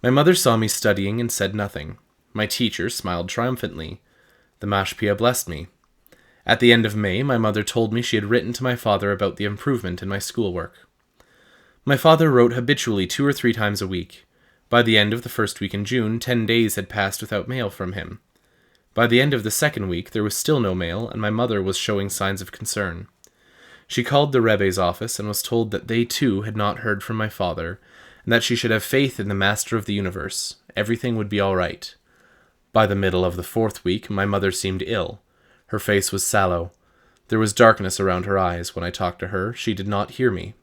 A: My mother saw me studying and said nothing. My teacher smiled triumphantly. The Mashpia blessed me. At the end of May, my mother told me she had written to my father about the improvement in my schoolwork. My father wrote habitually 2 or 3 times a week. By the end of the first week in June, 10 days had passed without mail from him. By the end of the second week, there was still no mail, and my mother was showing signs of concern. She called the Rebbe's office and was told that they too had not heard from my father, and that she should have faith in the Master of the Universe. Everything would be all right. By the middle of the 4th week, my mother seemed ill. Her face was sallow. There was darkness around her eyes. When I talked to her, she did not hear me.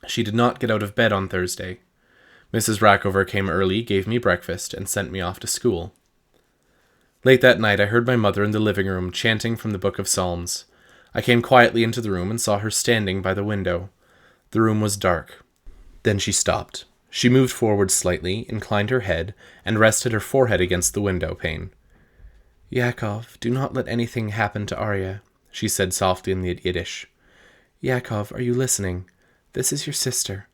A: She did not get out of bed on Thursday. Mrs. Rackover came early, gave me breakfast, and sent me off to school. Late that night, I heard my mother in the living room chanting from the Book of Psalms. I came quietly into the room and saw her standing by the window. The room was dark. Then she stopped. She moved forward slightly, inclined her head, and rested her forehead against the window pane. "Yaakov, do not let anything happen to Arya," she said softly in the Yiddish. "Yaakov, are you listening? This is your sister.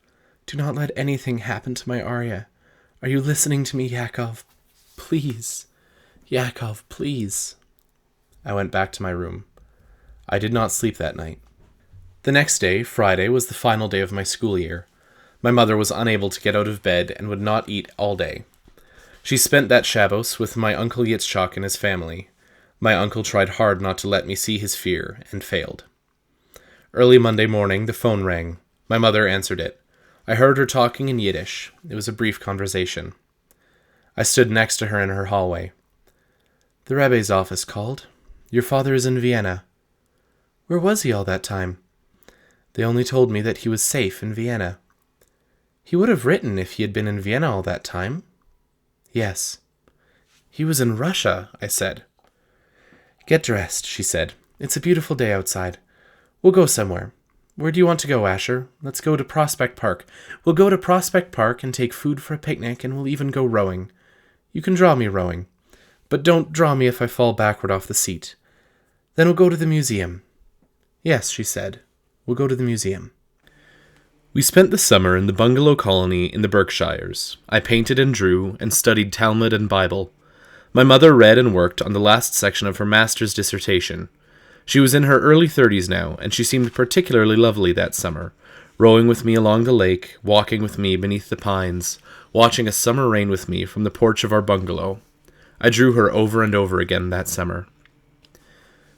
A: Do not let anything happen to my Arya. Are you listening to me, Yaakov? Please. Yaakov, please." I went back to my room. I did not sleep that night. The next day, Friday, was the final day of my school year. My mother was unable to get out of bed and would not eat all day. She spent that Shabbos with my Uncle Yitzchak and his family. My uncle tried hard not to let me see his fear, and failed. Early Monday morning, the phone rang. My mother answered it. I heard her talking in Yiddish. It was a brief conversation. I stood next to her in her hallway. "The Rebbe's office called. Your father is in Vienna." "Where was he all that time?" "They only told me that he was safe in Vienna." "He would have written if he had been in Vienna all that time." "Yes." "He was in Russia," I said. "Get dressed," she said. "It's a beautiful day outside. We'll go somewhere. Where do you want to go, Asher? Let's go to Prospect Park. We'll go to Prospect Park and take food for a picnic, and we'll even go rowing. You can draw me rowing. But don't draw me if I fall backward off the seat. Then we'll go to the museum." "Yes," she said. "We'll go to the museum." We spent the summer in the bungalow colony in the Berkshires. I painted and drew, and studied Talmud and Bible. My mother read and worked on the last section of her master's dissertation. She was in her early 30s now, and she seemed particularly lovely that summer, rowing with me along the lake, walking with me beneath the pines, watching a summer rain with me from the porch of our bungalow. I drew her over and over again that summer.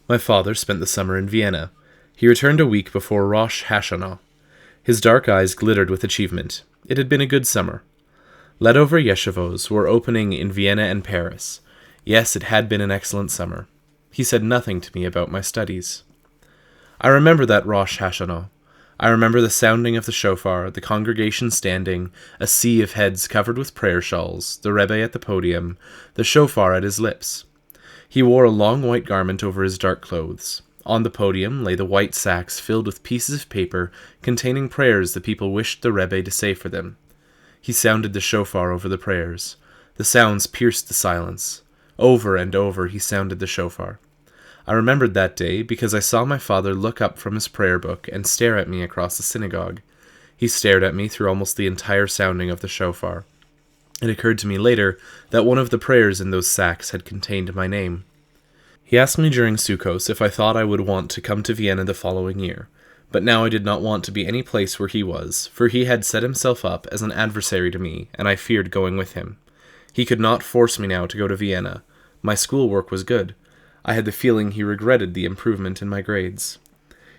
A: My father spent the summer in Vienna. He returned a week before Rosh Hashanah. His dark eyes glittered with achievement. It had been a good summer. Ledover yeshivos were opening in Vienna and Paris. Yes, it had been an excellent summer. He said nothing to me about my studies. I remember that Rosh Hashanah. I remember the sounding of the shofar, the congregation standing, a sea of heads covered with prayer shawls, the Rebbe at the podium, the shofar at his lips. He wore a long white garment over his dark clothes. On the podium lay the white sacks filled with pieces of paper containing prayers the people wished the Rebbe to say for them. He sounded the shofar over the prayers. The sounds pierced the silence. Over and over he sounded the shofar. I remembered that day because I saw my father look up from his prayer book and stare at me across the synagogue. He stared at me through almost the entire sounding of the shofar. It occurred to me later that one of the prayers in those sacks had contained my name. He asked me during Sukkos if I thought I would want to come to Vienna the following year, but now I did not want to be any place where he was, for he had set himself up as an adversary to me, and I feared going with him. He could not force me now to go to Vienna. My schoolwork was good. I had the feeling he regretted the improvement in my grades.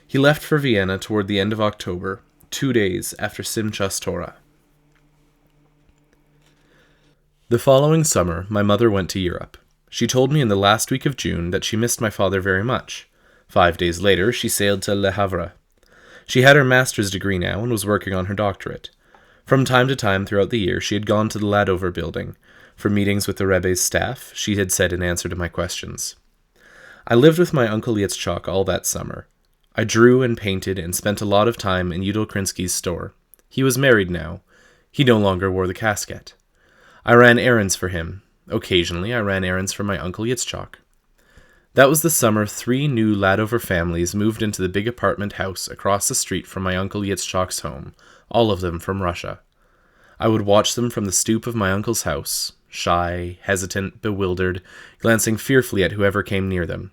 A: He left for Vienna toward the end of October, 2 days after Simchas Torah. The following summer, my mother went to Europe. She told me in the last week of June that she missed my father very much. 5 days later, she sailed to Le Havre. She had her master's degree now and was working on her doctorate. From time to time throughout the year, she had gone to the Ladover building. For meetings with the Rebbe's staff, she had said in answer to my questions. I lived with my Uncle Yitzchak all that summer. I drew and painted and spent a lot of time in Udall Krinsky's store. He was married now. He no longer wore the casket. I ran errands for him. Occasionally, I ran errands for my Uncle Yitzchok. That was the summer 3 new Ladover families moved into the big apartment house across the street from my Uncle Yitzchok's home, all of them from Russia. I would watch them from the stoop of my uncle's house, shy, hesitant, bewildered, glancing fearfully at whoever came near them.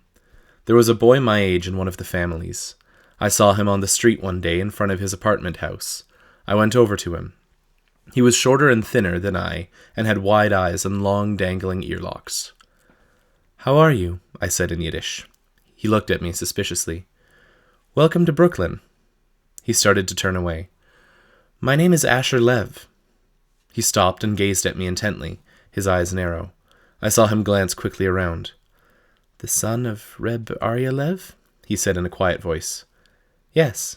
A: There was a boy my age in one of the families. I saw him on the street one day in front of his apartment house. I went over to him. He was shorter and thinner than I, and had wide eyes and long dangling earlocks. "How are you?" I said in Yiddish. He looked at me suspiciously. "Welcome to Brooklyn." He started to turn away. "My name is Asher Lev." He stopped and gazed at me intently, his eyes narrow. I saw him glance quickly around. "The son of Reb Aryeh Lev?" he said in a quiet voice. "Yes."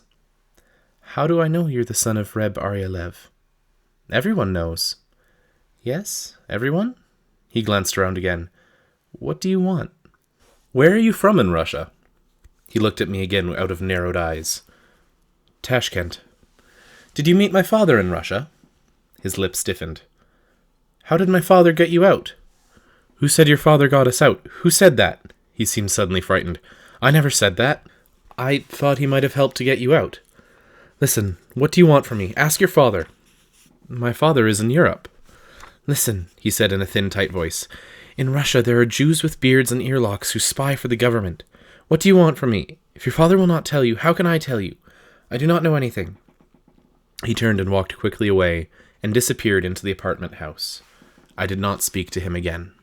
A: "How do I know you're the son of Reb Aryeh Lev?" "Everyone knows." "Yes, everyone?" He glanced around again. "What do you want?" "Where are you from in Russia?" He looked at me again out of narrowed eyes. "Tashkent." "Did you meet my father in Russia?" His lips stiffened. "How did my father get you out?" "Who said your father got us out? Who said that?" He seemed suddenly frightened. "I never said that. I thought he might have helped to get you out." "Listen, what do you want from me? Ask your father." "My father is in Europe." "Listen," he said in a thin, tight voice. "In Russia there are Jews with beards and earlocks who spy for the government. What do you want from me? If your father will not tell you, how can I tell you? I do not know anything." He turned and walked quickly away, and disappeared into the apartment house. I did not speak to him again.